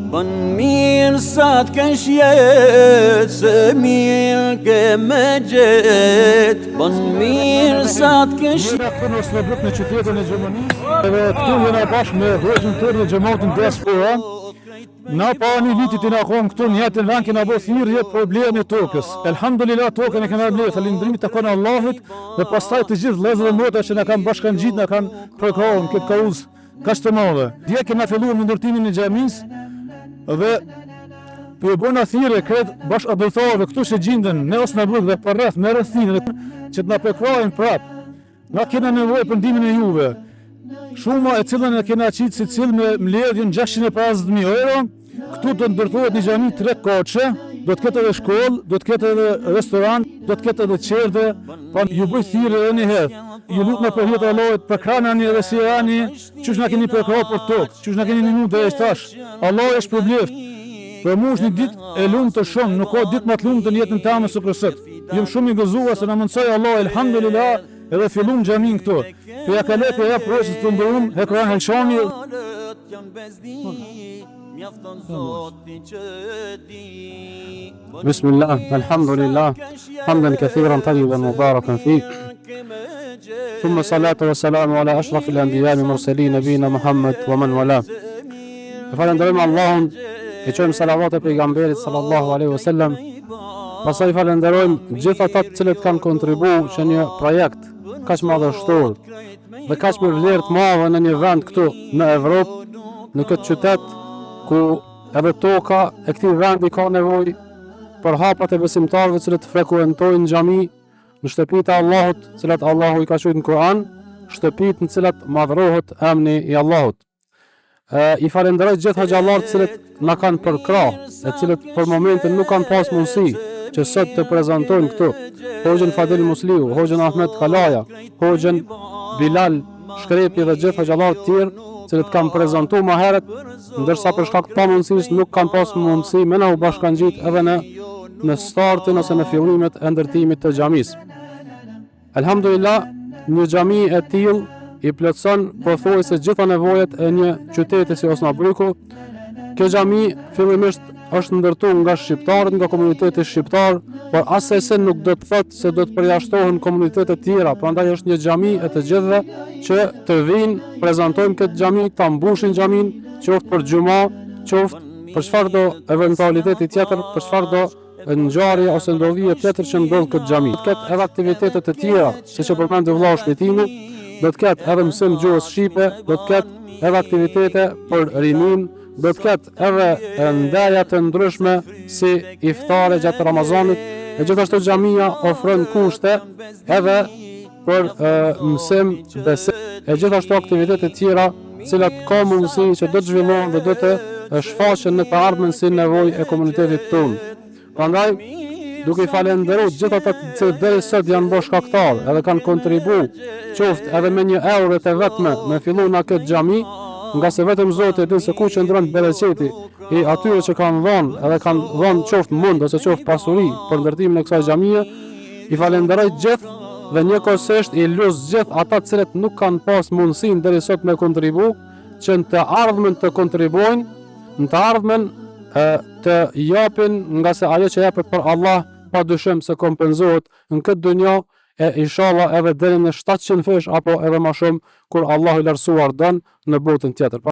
Bën mirë sa t'kesh jetë, se mirë ke me gjetë. Bën mirë sa t'kesh jetë. Në Osnabrück në qytetin e Gjermanisë, edhe këtu jena bashkë me hoxhën tërë dhe xhamatin diaspora. Na pa një vitit i na kohëm këtu në jetën vend kena bo thirrje probleme tokës. Elhamdulillah tokën e kena blerë, falëndrimit të konë Allahit dhe pastaj të gjithë vëllezërve dhe motra që na kanë bashkangjitur, na kanë përkrahur këtë kauz kaq të madhe. Dje kena filluar me ndërtimin e xhamisë dhe për bëna thirrje kret bashkë adultarëve këtu që gjenden në Osnabrück dhe përreth me rrethinën që të na përkrahin prap. Na kena nevojë për ndihmën e juve. Shuma e cilën e kena qitë si cilë me mbledhjen 650.000 euro, këtu do të ndërtohet një xhami 3 koçe, do të ketë edhe shkollë, do të ketë edhe restoran, do të ketë edhe qerdhe, pa ju bëj thirrje edhe një herë. Ju lutem për hir të Allahut, përkrahani edhe sillani, çush na keni përkrahur për tokë, çush na keni ndihmuar deri tash. Allah është përbleft. Për mua është një ditë e lumtur shumë, nuk ka ditë më të lumtur në jetën time se kësaj. Jam shumë i gëzuar se na mundsoi Allah, elhamdulillah, edhe fillum xhamin këtu. Për ja kaloj për ja prosës të ndërum, e Kur'an Helshani. Bismillah, alhamdulillah, hamdan kathiran tayyiban mubarakan fi. Thumma salatu wa salamu ala ashrafil anbiya wal mursalin nabiyina Muhammad wa man wala. Falenderojmë Allahun, e çojmë salavat e pejgamberit sallallahu alaihi wasallam. Pastaj falenderojmë gjithë ata të cilët kanë kontribuar që një projekt kaq madhështor dhe kaq me vlerë të madhe në një vend këtu në Evropë, në këtë qytet ku edhe toka e këtij vendi ka nevojë për hapat e besimtarëve që frekuentojnë xhami, në shtëpitë e Allahut, të cilat Allahu i ka thënë në Kur'an, shtëpitë në të cilat madhrohet emri i Allahut. I falenderoj gjithë xhallarët të cilët na kanë përkrah, të cilët për momentin nuk kanë pas mundësi që sot të prezantojnë këtu. Hoxhën Fadil Musliu, Hoxhën Ahmed Kalaja, Hoxhën Bilal Shkrepi dhe gjithë xhallarët tjerë, të cilët kanë prezantuar më herët, ndërsa për shkak të pamundësisë nuk kanë pas mundësi me na u bashkangjit edhe në startin ose në fillimet e ndërtimit të xhamisë. Alhamdulillah, një xhami e tillë i plotson pothuajse gjitha nevojat e një qyteti si Osnabrücku. Kjo xhami fillimisht është ndërtuar nga shqiptarët, nga komuniteti shqiptar, por asnjëse nuk do të thotë se do të përjashtohen komunitete të tjera. Prandaj është një xhami e të gjithëve që të vinë, prezantojmë këtë xhami, ta mbushin xhamin, qoftë për xhumë, qoftë për çfarëdo eventualiteti tjetër, për çfarëdo ngjarje ose ndodhje tjetër që ndodh këtë xhami. Do të ketë edhe aktivitete të tjera, siç e përmendi vëllau shpëtimi, do të ketë edhe mësim gjuhës shqipe, do të ketë edhe aktivitete për rinin, do të ketë edhe ndaja të ndryshme si iftare gjatë Ramazanit, e gjithashtu xhamia ofron kushte edhe për mësim besim, e gjithashtu aktivitete tjera, të cilat ka mundësi që do të zhvillohen dhe do të shfaqen në të ardhmen si nevojë e komunitetit tonë. Prandaj, duke i falenderuar gjithë ata që deri sot janë bërë shkaktar, edhe kanë kontribuar, qoftë edhe me 1 euro të vetme me fillu në këtë xhami, nga se vetëm Zoti e din se ku qëndron bereqeti i atyre që kanë dhënë, edhe kanë dhënë qoftë mund ose qoftë pasuri për ndërtimin e kësaj xhamie. I falenderoj gjithë dhe njëkohësisht i lut gjithë ata të cilët nuk kanë pas mundësinë deri sot me kontribu, që në të ardhmen të kontribuojnë, në të ardhmen të japin, nga se ajo që japet për Allah padyshim se kompenzohet në këtë dunjë, e inshallah edhe deri në 700 fish apo edhe më shumë kur Allahu i lartësuar don në botën tjetër.